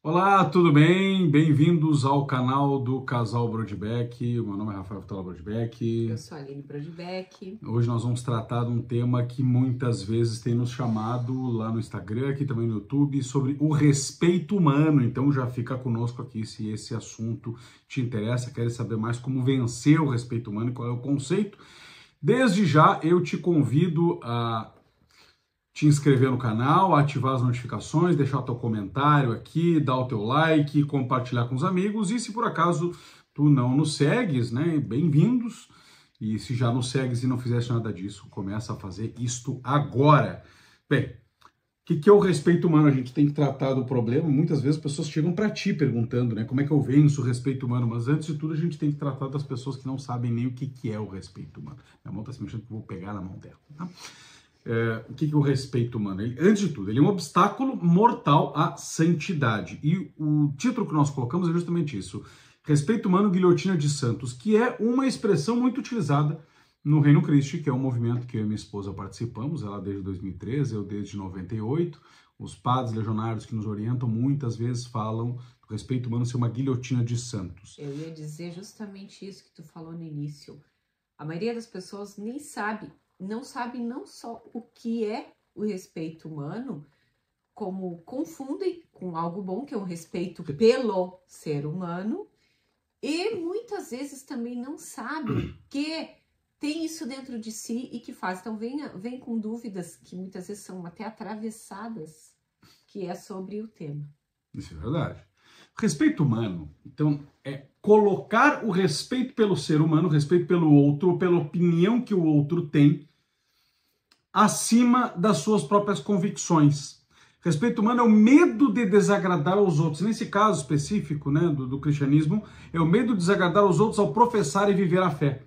Olá, tudo bem? Bem-vindos ao canal do Casal Brodbeck. O meu nome é Rafael Vitala Eu Brodbeck. sou a Aline Brodbeck. Hoje nós vamos tratar de um tema que muitas vezes tem nos chamado lá no Instagram, aqui também no YouTube, sobre o respeito humano. Então já fica conosco aqui se esse assunto te interessa, quer saber mais como vencer o respeito humano e qual é o conceito. Desde já eu te convido a te inscrever no canal, ativar as notificações, deixar o teu comentário aqui, dar o teu like, compartilhar com os amigos. E se por acaso tu não nos segues, né, bem-vindos. E se já nos segues e não fizeste nada disso, começa a fazer isto agora. Bem, o que é o respeito humano? A gente tem que tratar do problema. Muitas vezes as pessoas chegam para ti perguntando, né, como é que eu venço o respeito humano? Mas antes de tudo, a gente tem que tratar das pessoas que não sabem nem o que é o respeito humano. Minha mão está se mexendo, que eu vou pegar na mão dela, tá? O que é o respeito humano? Antes de tudo, ele é um obstáculo mortal à santidade. E o título que nós colocamos é justamente isso. Respeito humano, guilhotina de santos, que é uma expressão muito utilizada no Reino Christi, que é um movimento que eu e minha esposa participamos, ela desde 2013, eu desde 98. Os padres legionários que nos orientam muitas vezes falam do respeito humano ser uma guilhotina de santos. Eu ia dizer justamente isso que tu falou no início. A maioria das pessoas nem sabe, não sabe não só o que é o respeito humano, como confundem com algo bom, que é o respeito pelo ser humano, e muitas vezes também não sabem que tem isso dentro de si e que faz. Então vem com dúvidas que muitas vezes são até atravessadas, que é sobre o tema. Isso é verdade. Respeito humano, então, é colocar o respeito pelo ser humano, o respeito pelo outro, pela opinião que o outro tem, acima das suas próprias convicções. Respeito humano é o medo de desagradar aos outros. Nesse caso específico, né, do cristianismo, é o medo de desagradar aos outros ao professar e viver a fé.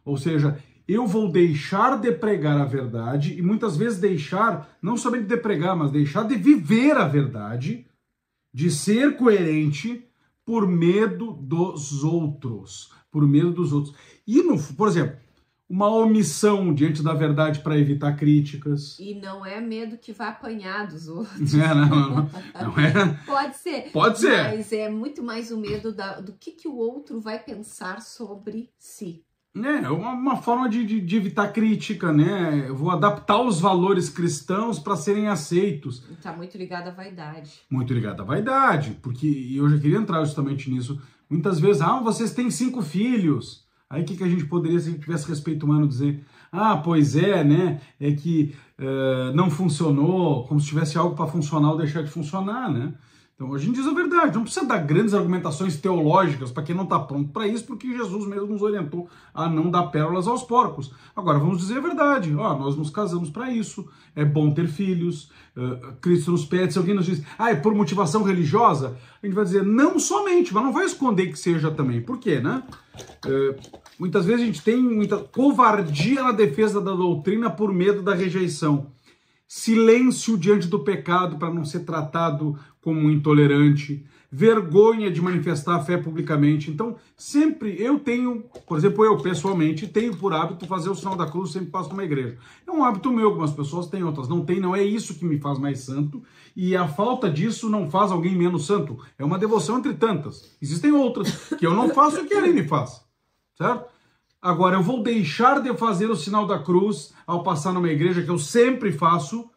Ou seja, eu vou deixar de pregar a verdade e muitas vezes deixar, não somente de pregar, mas deixar de viver a verdade, de ser coerente por medo dos outros. Por medo dos outros. E, por exemplo, uma omissão diante da verdade para evitar críticas. E não é medo que vai apanhar dos outros. Não é. Pode ser. Pode ser. Mas é muito mais o medo do que o outro vai pensar sobre si. É uma forma de evitar crítica, né? Eu vou adaptar os valores cristãos para serem aceitos. Está muito ligado à vaidade. Muito ligado à vaidade, porque eu já queria entrar justamente nisso. Muitas vezes, vocês têm 5 filhos. Aí o que a gente poderia, se a gente tivesse respeito humano, dizer? Pois é, né? É que não funcionou, como se tivesse algo para funcionar ou deixar de funcionar, né? Então a gente diz a verdade, não precisa dar grandes argumentações teológicas para quem não está pronto para isso, porque Jesus mesmo nos orientou a não dar pérolas aos porcos. Agora vamos dizer a verdade, nós nos casamos para isso, é bom ter filhos, Cristo nos pede, se alguém nos diz, é por motivação religiosa, a gente vai dizer não somente, mas não vai esconder que seja também. Por quê, né? Muitas vezes a gente tem muita covardia na defesa da doutrina por medo da rejeição. Silêncio diante do pecado para não ser tratado como intolerante, vergonha de manifestar a fé publicamente. Então, sempre eu tenho, por exemplo, eu pessoalmente tenho por hábito fazer o sinal da cruz sempre que passo numa igreja. É um hábito meu, algumas pessoas têm, outras não têm, não é isso que me faz mais santo, e a falta disso não faz alguém menos santo. É uma devoção entre tantas. Existem outras que eu não faço e que ele me faz, certo? Agora, eu vou deixar de fazer o sinal da cruz ao passar numa igreja que eu sempre faço,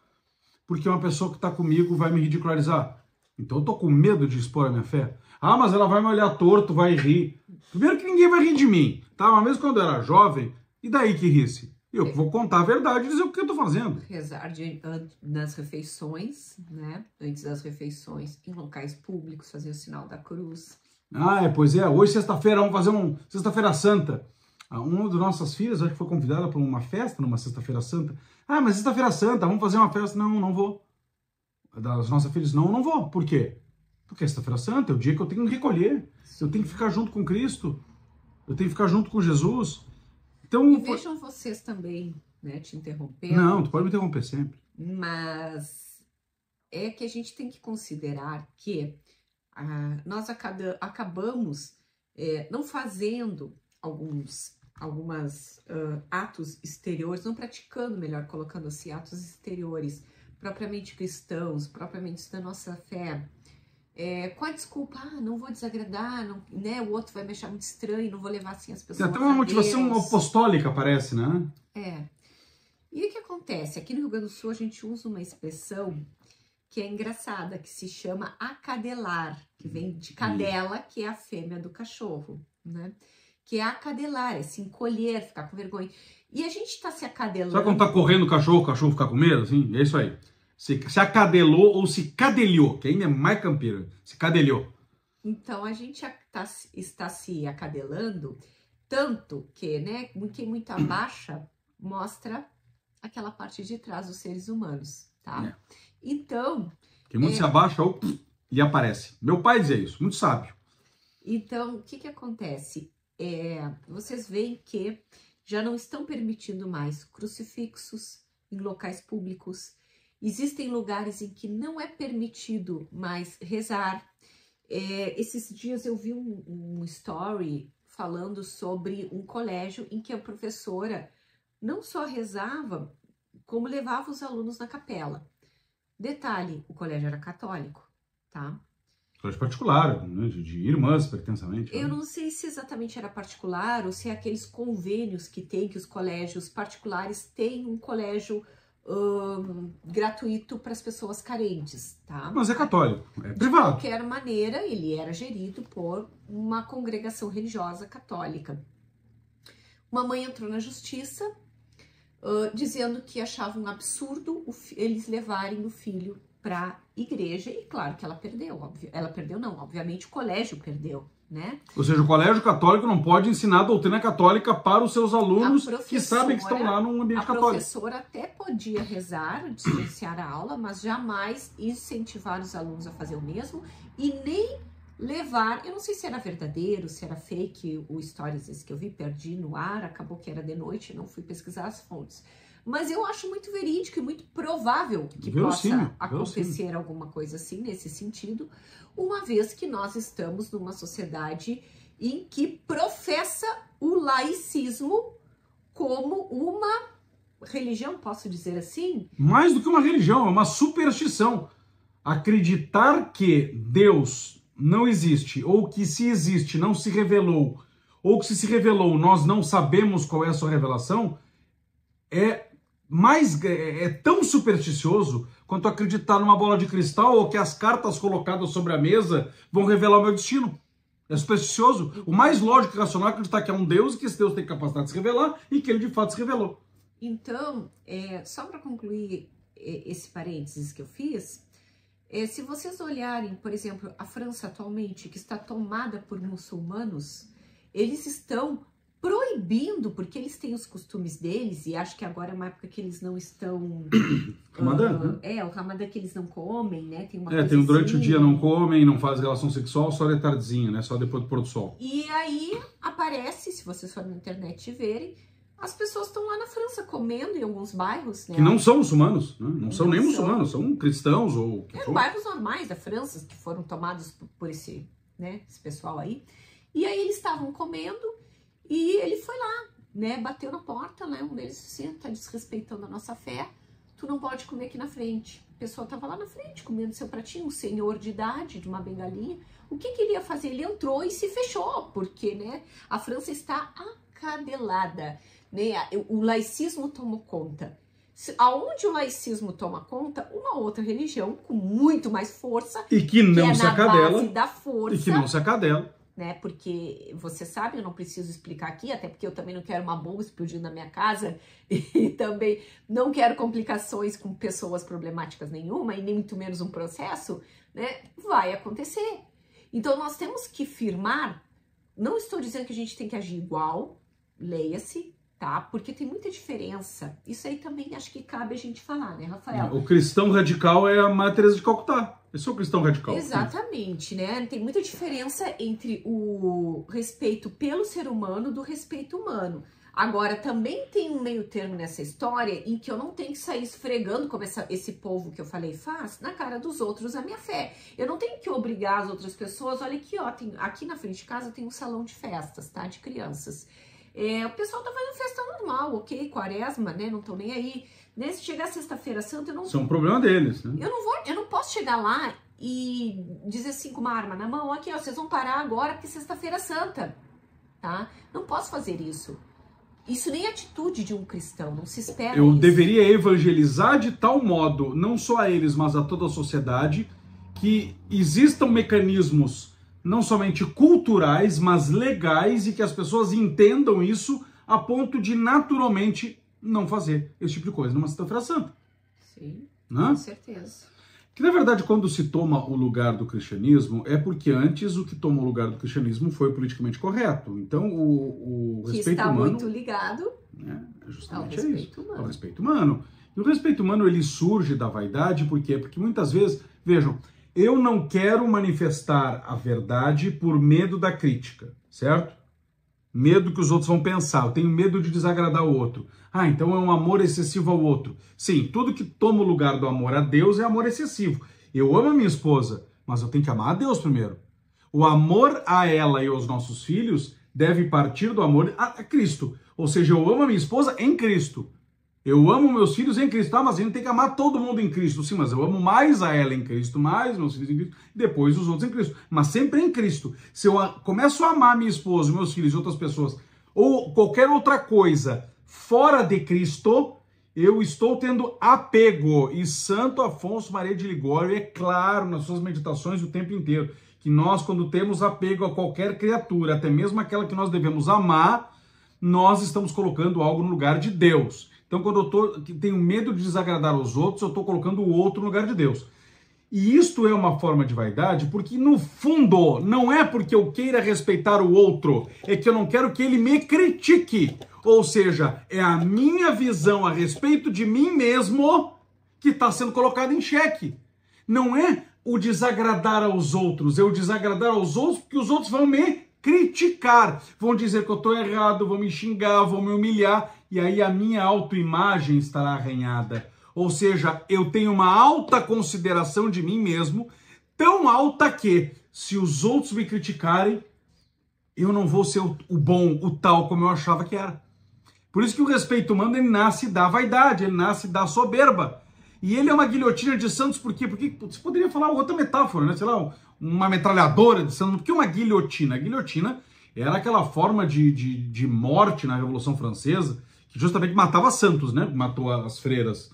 porque uma pessoa que está comigo vai me ridicularizar. Então eu tô com medo de expor a minha fé. Mas ela vai me olhar torto, vai rir. Primeiro que ninguém vai rir de mim, tá? Mas mesmo quando eu era jovem, e daí que risse? Eu vou contar a verdade e dizer o que eu tô fazendo. Rezar nas refeições, né? Antes das refeições, em locais públicos, fazer o sinal da cruz. Pois é. Hoje, sexta-feira, vamos fazer Sexta-feira Santa. Uma das nossas filhas, acho que foi convidada para uma festa numa Sexta-feira Santa. Mas Sexta-feira Santa, vamos fazer uma festa? Não, não vou. Das nossas filhas, não, não vou. Por quê? Porque Sexta-feira Santa é o dia que eu tenho que recolher. Eu tenho que ficar junto com Cristo. Eu tenho que ficar junto com Jesus. Então, e vejam vocês também, né, te interrompendo. Não, tu pode me interromper sempre. Mas é que a gente tem que considerar que nós acabamos não fazendo alguns atos exteriores, não praticando, melhor colocando assim, atos exteriores, propriamente cristãos, propriamente da nossa fé, com a desculpa, não vou desagradar, não, né, o outro vai me achar muito estranho, não vou levar assim as pessoas. Tem até uma motivação apostólica, parece, né? E o que acontece? Aqui no Rio Grande do Sul a gente usa uma expressão que é engraçada, que se chama acadelar, que vem de cadela, que é a fêmea do cachorro, né? Que é acadelar, é se encolher, ficar com vergonha. E a gente tá se acadelando... Sabe quando tá correndo o cachorro fica com medo, assim? É isso aí. Se acadelou ou se cadelhou, que ainda é mais campeiro. Se cadelhou. Então, a gente está se acadelando tanto que, né, quem muito abaixa mostra aquela parte de trás dos seres humanos, tá? Então... Quem muito se abaixa e aparece. Meu pai dizia isso, muito sábio. Então, o que acontece? Vocês veem que já não estão permitindo mais crucifixos em locais públicos. Existem lugares em que não é permitido mais rezar. Esses dias eu vi um story falando sobre um colégio em que a professora não só rezava, como levava os alunos na capela. Detalhe, o colégio era católico, tá? Colégio particular, né? De irmãs, pretensamente. Eu não sei se exatamente era particular ou se é aqueles convênios que tem, que os colégios particulares têm um colégio gratuito para as pessoas carentes, tá? Mas é católico, é privado. De qualquer maneira, ele era gerido por uma congregação religiosa católica. Uma mãe entrou na justiça dizendo que achava um absurdo eles levarem o filho para a igreja, e claro que ela perdeu, obviamente o colégio perdeu, né? Ou seja, o colégio católico não pode ensinar a doutrina católica para os seus alunos que sabem que estão lá num ambiente católico. A professora até podia rezar, distanciar a aula, mas jamais incentivar os alunos a fazer o mesmo e nem levar, eu não sei se era verdadeiro, se era fake, o stories esse que eu vi, perdi no ar, acabou que era de noite, não fui pesquisar as fontes. Mas eu acho muito verídico e muito provável que possa acontecer alguma coisa assim, nesse sentido, uma vez que nós estamos numa sociedade em que professa o laicismo como uma religião, posso dizer assim? Mais do que uma religião, é uma superstição. Acreditar que Deus não existe, ou que se existe não se revelou, ou que se revelou nós não sabemos qual é a sua revelação, é tão supersticioso quanto acreditar numa bola de cristal ou que as cartas colocadas sobre a mesa vão revelar o meu destino. É supersticioso. O mais lógico e racional é acreditar que é um Deus e que esse Deus tem capacidade de se revelar e que ele de fato se revelou. Então, só para concluir esse parênteses que eu fiz, se vocês olharem, por exemplo, a França atualmente, que está tomada por muçulmanos, eles estão proibindo, porque eles têm os costumes deles, e acho que agora é uma época que eles não estão... Ramadã, né? O Ramadã que eles não comem, né? Tem uma coisa durante o dia não comem, não fazem relação sexual, só de tardinha, né? Só depois do pôr do sol. E aí aparece, se vocês forem na internet e verem, as pessoas estão lá na França comendo em alguns bairros, né? Que não são muçulmanos, né? Não são nem muçulmanos, são cristãos ou... Eram bairros normais da França que foram tomados por esse pessoal aí. E aí eles estavam comendo e ele foi lá, né? Bateu na porta, né? Um deles disse assim, tá desrespeitando a nossa fé, tu não pode comer aqui na frente. A pessoa tava lá na frente comendo seu pratinho, um senhor de idade, de uma bengalinha. O que ele ia fazer? Ele entrou e se fechou, porque, né? A França está acadelada, né? O laicismo tomou conta. Aonde o laicismo toma conta, uma outra religião com muito mais força, e que não se acadela, base da força, e que não se acadela, né? Porque você sabe, eu não preciso explicar aqui, até porque eu também não quero uma bomba explodindo na minha casa e também não quero complicações com pessoas problemáticas nenhuma e nem muito menos um processo, né? Vai acontecer. Então nós temos que firmar, não estou dizendo que a gente tem que agir igual, leia-se, tá? Porque tem muita diferença. Isso aí também acho que cabe a gente falar, né, Rafael? O cristão radical é a Madre Teresa de Calcutá. Esse é o cristão radical. Exatamente, né? Tem muita diferença entre o respeito pelo ser humano do respeito humano. Agora, também tem um meio termo nessa história em que eu não tenho que sair esfregando, como esse povo que eu falei faz, na cara dos outros a minha fé. Eu não tenho que obrigar as outras pessoas. Olha aqui, ó, aqui na frente de casa tem um salão de festas, tá? De crianças. O pessoal tá fazendo festa normal, ok? Quaresma, né? Não estão nem aí. Né? Se chegar sexta-feira santa, eu não... Isso é um problema deles, né? Eu não posso chegar lá e dizer assim com uma arma na mão, aqui ó, vocês vão parar agora porque sexta-feira é santa, tá? Não posso fazer isso. Isso nem é atitude de um cristão, não se espera Eu isso. deveria evangelizar de tal modo, não só a eles, mas a toda a sociedade, que existam mecanismos não somente culturais, mas legais, e que as pessoas entendam isso a ponto de naturalmente não fazer esse tipo de coisa numa sexta-feira santa. Sim, né? com certeza. Que na verdade, quando se toma o lugar do cristianismo, é porque antes o que tomou o lugar do cristianismo foi politicamente correto. Então, o Que respeito está humano, muito ligado é justamente ao isso, respeito humano. ao respeito humano. E o respeito humano, ele surge da vaidade, por quê? Porque muitas vezes, vejam, eu não quero manifestar a verdade por medo da crítica, certo? Medo que os outros vão pensar, eu tenho medo de desagradar o outro. Ah, então é um amor excessivo ao outro. Sim, tudo que toma o lugar do amor a Deus é amor excessivo. Eu amo a minha esposa, mas eu tenho que amar a Deus primeiro. O amor a ela e aos nossos filhos deve partir do amor a Cristo. Ou seja, eu amo a minha esposa em Cristo. Eu amo meus filhos em Cristo. Ah, mas a gente tem que amar todo mundo em Cristo. Sim, mas eu amo mais a ela em Cristo, mais meus filhos em Cristo, e depois os outros em Cristo. Mas sempre em Cristo. Se eu começo a amar minha esposa, meus filhos e outras pessoas, ou qualquer outra coisa fora de Cristo, eu estou tendo apego. E Santo Afonso Maria de Ligório é claro nas suas meditações o tempo inteiro, que nós, quando temos apego a qualquer criatura, até mesmo aquela que nós devemos amar, nós estamos colocando algo no lugar de Deus. Então, quando eu tenho medo de desagradar os outros, eu estou colocando o outro no lugar de Deus. E isto é uma forma de vaidade, porque no fundo, não é porque eu queira respeitar o outro, é que eu não quero que ele me critique. Ou seja, é a minha visão a respeito de mim mesmo que está sendo colocada em xeque. Não é o desagradar aos outros, é o desagradar aos outros porque os outros vão me criticar, vão dizer que eu estou errado, vão me xingar, vão me humilhar, e aí a minha autoimagem estará arranhada. Ou seja, eu tenho uma alta consideração de mim mesmo, tão alta que, se os outros me criticarem, eu não vou ser o bom, o tal como eu achava que era. Por isso que o respeito humano, ele nasce da vaidade, ele nasce da soberba. E ele é uma guilhotina de santos, por quê? Porque você poderia falar outra metáfora, né? Sei lá, uma metralhadora de santos. Por que uma guilhotina? A guilhotina era aquela forma de morte na Revolução Francesa, que justamente matava santos, né? Matou as freiras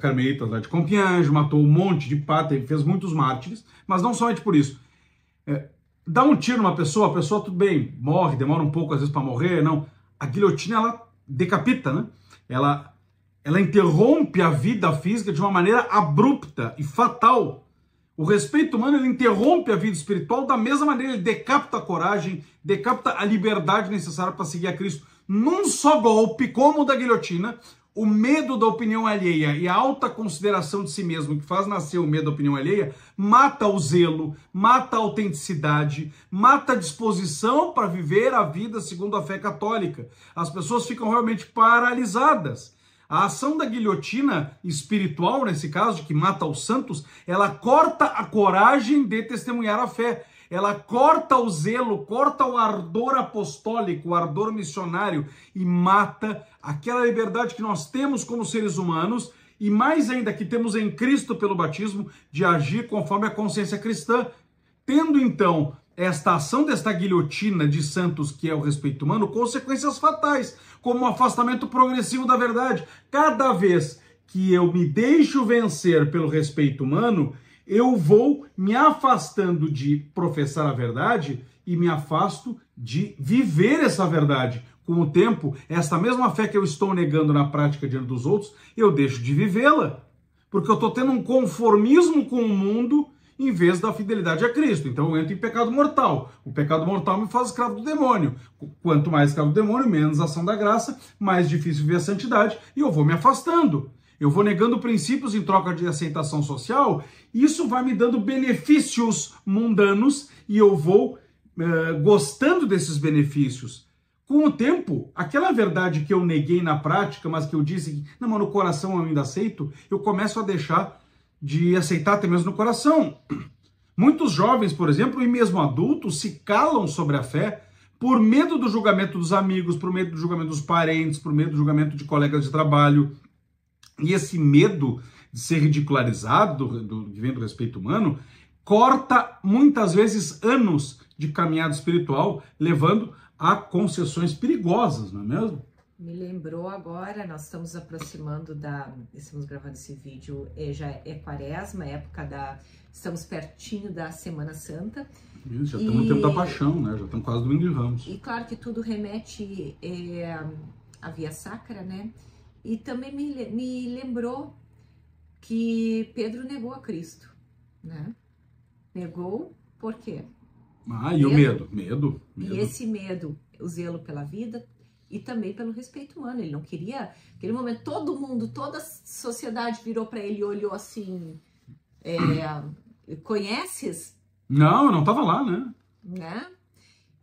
carmelitas lá de Compiègne, matou um monte de padres, fez muitos mártires, mas não somente por isso. Dá um tiro numa pessoa, a pessoa, tudo bem, morre, demora um pouco às vezes para morrer, não. A guilhotina, ela decapita, né? Ela interrompe a vida física de uma maneira abrupta e fatal. O respeito humano, ele interrompe a vida espiritual da mesma maneira, ele decapita a coragem, decapita a liberdade necessária para seguir a Cristo. Num só golpe, como o da guilhotina, o medo da opinião alheia e a alta consideração de si mesmo, que faz nascer o medo da opinião alheia, mata o zelo, mata a autenticidade, mata a disposição para viver a vida segundo a fé católica. As pessoas ficam realmente paralisadas. A ação da guilhotina espiritual, nesse caso, que mata os santos, ela corta a coragem de testemunhar a fé. Ela corta o zelo, corta o ardor apostólico, o ardor missionário e mata aquela liberdade que nós temos como seres humanos e mais ainda que temos em Cristo pelo batismo de agir conforme a consciência cristã. Tendo então esta ação desta guilhotina de santos, que é o respeito humano, consequências fatais, como o afastamento progressivo da verdade. Cada vez que eu me deixo vencer pelo respeito humano, eu vou me afastando de professar a verdade e me afasto de viver essa verdade. Com o tempo, essa mesma fé que eu estou negando na prática diante dos outros, eu deixo de vivê-la. Porque eu estou tendo um conformismo com o mundo em vez da fidelidade a Cristo. Então eu entro em pecado mortal. O pecado mortal me faz escravo do demônio. Quanto mais escravo do demônio, menos ação da graça, mais difícil viver a santidade e eu vou me afastando. Eu vou negando princípios em troca de aceitação social, e isso vai me dando benefícios mundanos e eu vou gostando desses benefícios. Com o tempo, aquela verdade que eu neguei na prática, mas que eu disse que não, mas no coração eu ainda aceito, eu começo a deixar de aceitar até mesmo no coração. Muitos jovens, por exemplo, e mesmo adultos, se calam sobre a fé por medo do julgamento dos amigos, por medo do julgamento dos parentes, por medo do julgamento de colegas de trabalho. E esse medo de ser ridicularizado, que vem do respeito humano, corta muitas vezes anos de caminhada espiritual, levando a concessões perigosas, não é mesmo? Me lembrou agora, nós estamos aproximando estamos gravando esse vídeo, já é quaresma, estamos pertinho da Semana Santa. Isso, já estamos no tempo da paixão, né? Já estamos quase domingo de Ramos. E claro que tudo remete à Via Sacra, né? E também me lembrou que Pedro negou a Cristo, né? Negou por quê? E o medo? Medo. E esse medo, o zelo pela vida e também pelo respeito humano. Ele não queria, naquele momento, todo mundo, toda a sociedade virou para ele e olhou assim, conheces? Não, eu não estava lá, Né?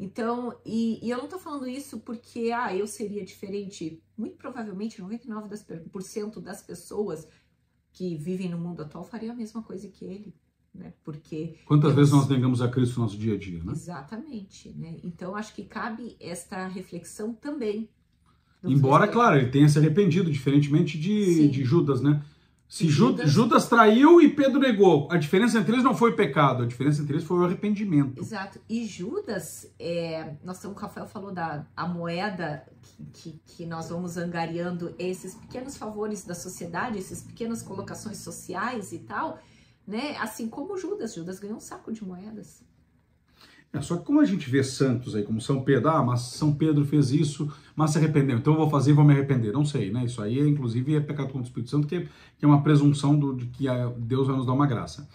Então, e eu não tô falando isso porque, eu seria diferente. Muito provavelmente, 99% das pessoas que vivem no mundo atual fariam a mesma coisa que ele, né? Porque... Quantas vezes nós negamos a Cristo no nosso dia a dia, né? Exatamente, né? Então, acho que cabe esta reflexão também. Embora, claro, ele tenha se arrependido, diferentemente de Judas, né? Se Judas traiu e Pedro negou, a diferença entre eles não foi o pecado, a diferença entre eles foi o arrependimento. Exato. E Judas, o Rafael falou a moeda que nós vamos angariando, esses pequenos favores da sociedade, essas pequenas colocações sociais e tal, né? Assim como Judas ganhou um saco de moedas. Só que como a gente vê santos aí, como São Pedro, mas São Pedro fez isso, mas se arrependeu, então eu vou fazer e vou me arrepender. Não sei, né? Isso aí, inclusive, é pecado contra o Espírito Santo, que é uma presunção de que Deus vai nos dar uma graça.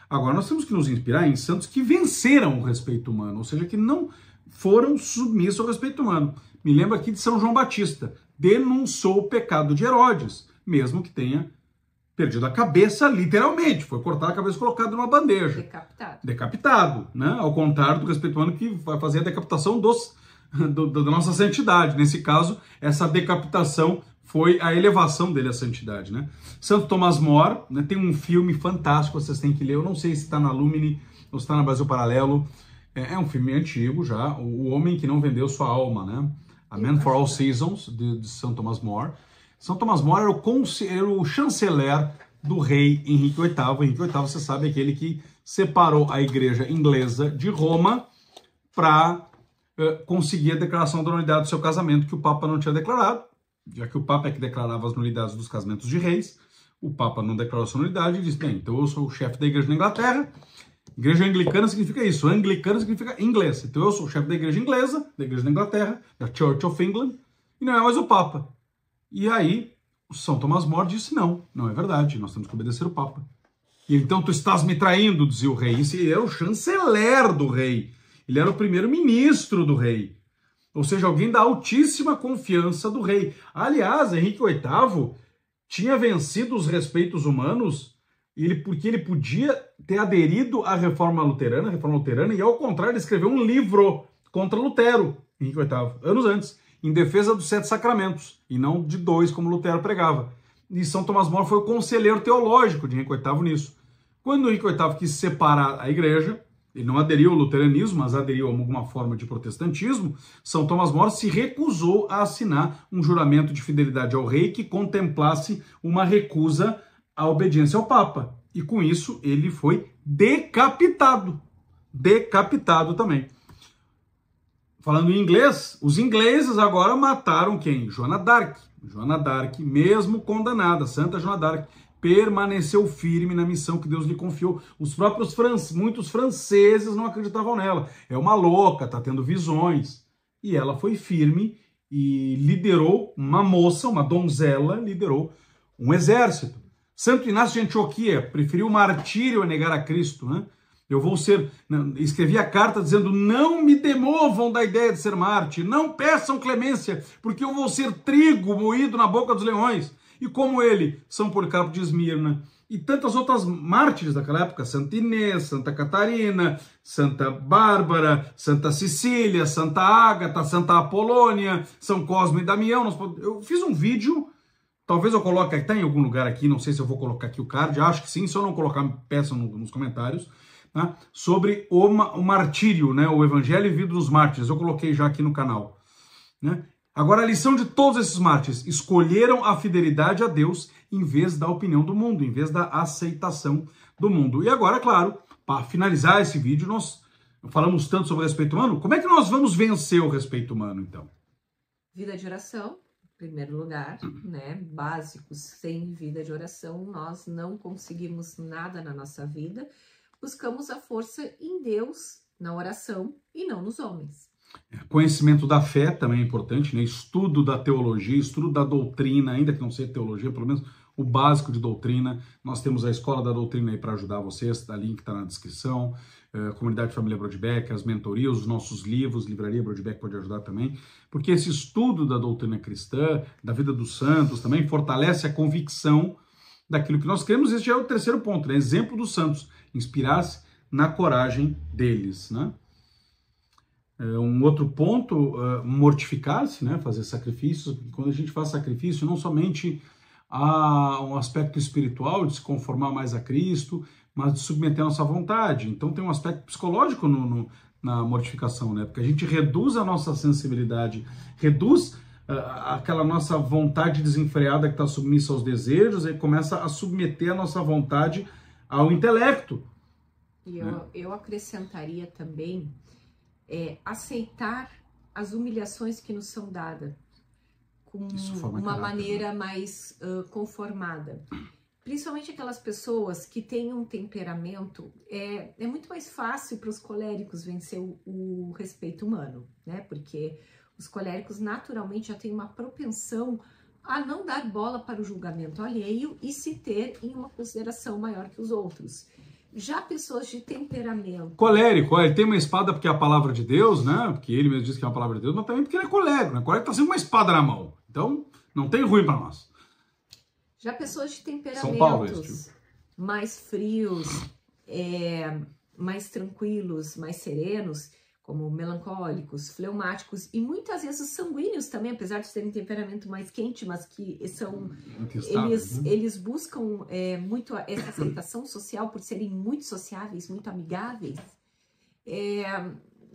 Agora, nós temos que nos inspirar em santos que venceram o respeito humano, ou seja, que não foram submissos ao respeito humano. Me lembro aqui de São João Batista, denunciou o pecado de Herodes, mesmo que tenha perdido a cabeça, literalmente. Foi cortar a cabeça e colocada numa bandeja. Decapitado, né? Ao contrário do respeito humano que vai fazer a decapitação da nossa santidade. Nesse caso, essa decapitação foi a elevação dele à santidade, né? Santo Tomás More, né, tem um filme fantástico, vocês têm que ler. Eu não sei se está na Lumine ou se está na Brasil Paralelo. É um filme antigo já. O Homem que Não Vendeu Sua Alma, né? A Man for All Seasons, de Santo Tomás More. São Tomás More era o chanceler do rei Henrique VIII. Henrique VIII, você sabe, é aquele que separou a igreja inglesa de Roma para conseguir a declaração da nulidade do seu casamento, que o Papa não tinha declarado, já que o Papa é que declarava as nulidades dos casamentos de reis. O Papa não declarou sua nulidade e disse, bem, então eu sou o chefe da igreja na Inglaterra. Igreja anglicana significa isso, anglicano significa inglês. Então eu sou o chefe da igreja inglesa, da igreja da Inglaterra, da Church of England, e não é mais o Papa. E aí, o São Tomás More disse, não é verdade, nós temos que obedecer o Papa. E então, tu estás me traindo, dizia o rei. Esse era o chanceler do rei, ele era o primeiro-ministro do rei. Ou seja, alguém da altíssima confiança do rei. Aliás, Henrique VIII tinha vencido os respeitos humanos porque ele podia ter aderido à reforma luterana, e ao contrário, ele escreveu um livro contra Lutero, Henrique VIII, anos antes, em defesa dos 7 sacramentos, e não de 2, como Lutero pregava. E São Tomás More foi o conselheiro teológico de Henrique VIII nisso. Quando Henrique VIII quis separar a igreja, ele não aderiu ao luteranismo, mas aderiu a alguma forma de protestantismo, São Tomás More se recusou a assinar um juramento de fidelidade ao rei que contemplasse uma recusa à obediência ao Papa. E com isso ele foi decapitado. Decapitado também. Falando em inglês, os ingleses agora mataram quem? Joana d'Arc. Joana d'Arc, mesmo condenada, Santa Joana d'Arc, permaneceu firme na missão que Deus lhe confiou. Muitos franceses não acreditavam nela. É uma louca, está tendo visões. E ela foi firme e liderou uma moça, uma donzela, liderou um exército. Santo Inácio de Antioquia preferiu o martírio a negar a Cristo, né? Escrevi a carta dizendo, não me demovam da ideia de ser mártir, não peçam clemência, porque eu vou ser trigo moído na boca dos leões. E como ele, São Policarpo de Esmirna e tantas outras mártires daquela época, Santa Inês, Santa Catarina, Santa Bárbara, Santa Cecília, Santa Ágata, Santa Apolônia, São Cosme e Damião. Eu fiz um vídeo, talvez eu coloque, está em algum lugar aqui, não sei se eu vou colocar aqui o card, acho que sim, se eu não colocar, peçam nos comentários, né, sobre o martírio, né, o Evangelho e Vida dos Mártires. Eu coloquei já aqui no canal, né? Agora, a lição de todos esses mártires: escolheram a fidelidade a Deus em vez da opinião do mundo, em vez da aceitação do mundo. E agora, claro, para finalizar esse vídeo, nós falamos tanto sobre o respeito humano, como é que nós vamos vencer o respeito humano, então? Vida de oração, em primeiro lugar, né? Básicos, sem vida de oração, nós não conseguimos nada na nossa vida. Buscamos a força em Deus, na oração e não nos homens. Conhecimento da fé também é importante, né? Estudo da teologia, estudo da doutrina, ainda que não seja teologia, pelo menos o básico de doutrina. Nós temos a Escola da Doutrina aí para ajudar vocês, o link está na descrição. Comunidade Família Brodbeck, as mentorias, os nossos livros, Livraria Brodbeck pode ajudar também, porque esse estudo da doutrina cristã, da vida dos santos, também fortalece a convicção daquilo que nós cremos. Esse já é o terceiro ponto, né? Exemplo dos santos, inspirar-se na coragem deles, né? Um outro ponto, mortificar-se, né? Fazer sacrifícios. Quando a gente faz sacrifício, não somente há um aspecto espiritual de se conformar mais a Cristo, mas de submeter a nossa vontade. Então tem um aspecto psicológico na mortificação, né? Porque a gente reduz a nossa sensibilidade, reduz aquela nossa vontade desenfreada que está submissa aos desejos, e começa a submeter a nossa vontade ao intelecto. E eu acrescentaria também aceitar as humilhações que nos são dadas com uma maneira mais conformada. Principalmente aquelas pessoas que têm um temperamento, é muito mais fácil para os coléricos vencer o respeito humano, né? Porque os coléricos naturalmente já têm uma propensão a não dar bola para o julgamento alheio e se ter em uma consideração maior que os outros. Já pessoas de temperamento... Colérico, ele tem uma espada porque é a palavra de Deus, né? Porque ele mesmo diz que é uma palavra de Deus, mas também porque ele é colérico, né? O colérico está sempre com uma espada na mão. Então, não tem ruim para nós. Já pessoas de temperamentos mais frios, mais tranquilos, mais serenos, como melancólicos, fleumáticos e muitas vezes sanguíneos também, apesar de terem temperamento mais quente, mas que são eles buscam muito essa aceitação social por serem muito sociáveis, muito amigáveis,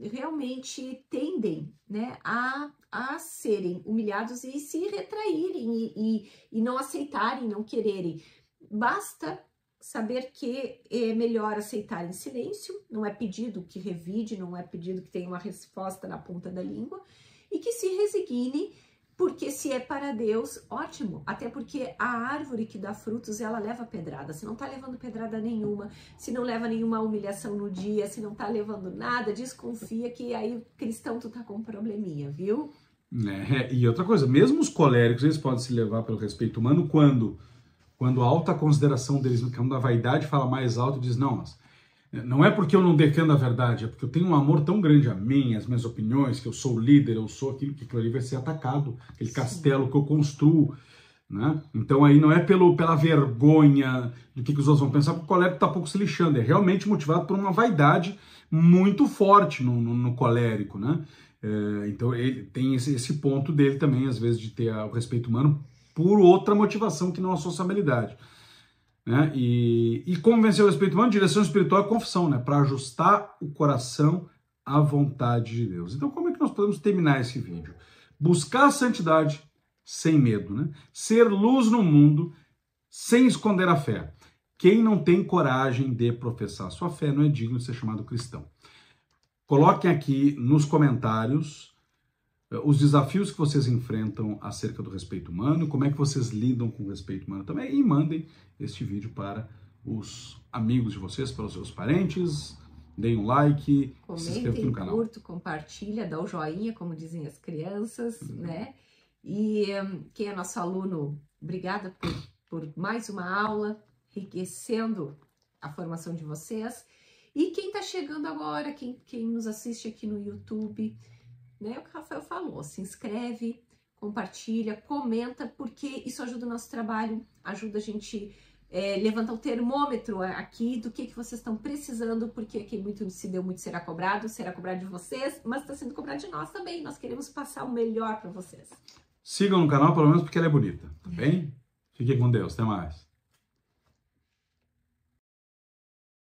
realmente tendem, né, a serem humilhados e se retraírem e não aceitarem, não quererem. Basta saber que é melhor aceitar em silêncio, não é pedido que revide, não é pedido que tenha uma resposta na ponta da língua, e que se resigne, porque se é para Deus, ótimo, até porque a árvore que dá frutos, ela leva pedrada. Se não tá levando pedrada nenhuma, se não leva nenhuma humilhação no dia, se não tá levando nada, desconfia que aí o cristão tu tá com um probleminha, viu? E outra coisa, mesmo os coléricos, eles podem se levar pelo respeito humano quando a alta consideração deles, quando a vaidade fala mais alto, diz, não é porque eu não defendo a verdade, é porque eu tenho um amor tão grande a mim, as minhas opiniões, que eu sou o líder, eu sou aquilo que ali vai ser atacado, aquele castelo que eu construo, né? Então aí não é pela vergonha do que os outros vão pensar, porque o colérico está pouco se lixando, é realmente motivado por uma vaidade muito forte no colérico, né? Então ele tem esse ponto dele também, às vezes, de ter o respeito humano por outra motivação que não a sociabilidade. Né? E como vencer o respeito humano? Direção espiritual e confissão, né? Para ajustar o coração à vontade de Deus. Então, como é que nós podemos terminar esse vídeo? Buscar a santidade sem medo, né? Ser luz no mundo sem esconder a fé. Quem não tem coragem de professar sua fé não é digno de ser chamado cristão. Coloquem aqui nos comentários os desafios que vocês enfrentam acerca do respeito humano, como é que vocês lidam com o respeito humano também, e mandem este vídeo para os amigos de vocês, para os seus parentes, deem um like, se inscrevam aqui no canal. Curta, compartilha, dá o joinha, como dizem as crianças, né? E quem é nosso aluno, obrigada por mais uma aula, enriquecendo a formação de vocês. E quem está chegando agora, quem nos assiste aqui no YouTube, né, o que o Rafael falou, se inscreve, compartilha, comenta, porque isso ajuda o nosso trabalho, ajuda a gente levantar o termômetro aqui do que vocês estão precisando, porque aqui se deu muito será cobrado de vocês, mas está sendo cobrado de nós também, nós queremos passar o melhor para vocês. Sigam no canal, pelo menos porque ela é bonita, tá bem? Fiquem com Deus, até mais.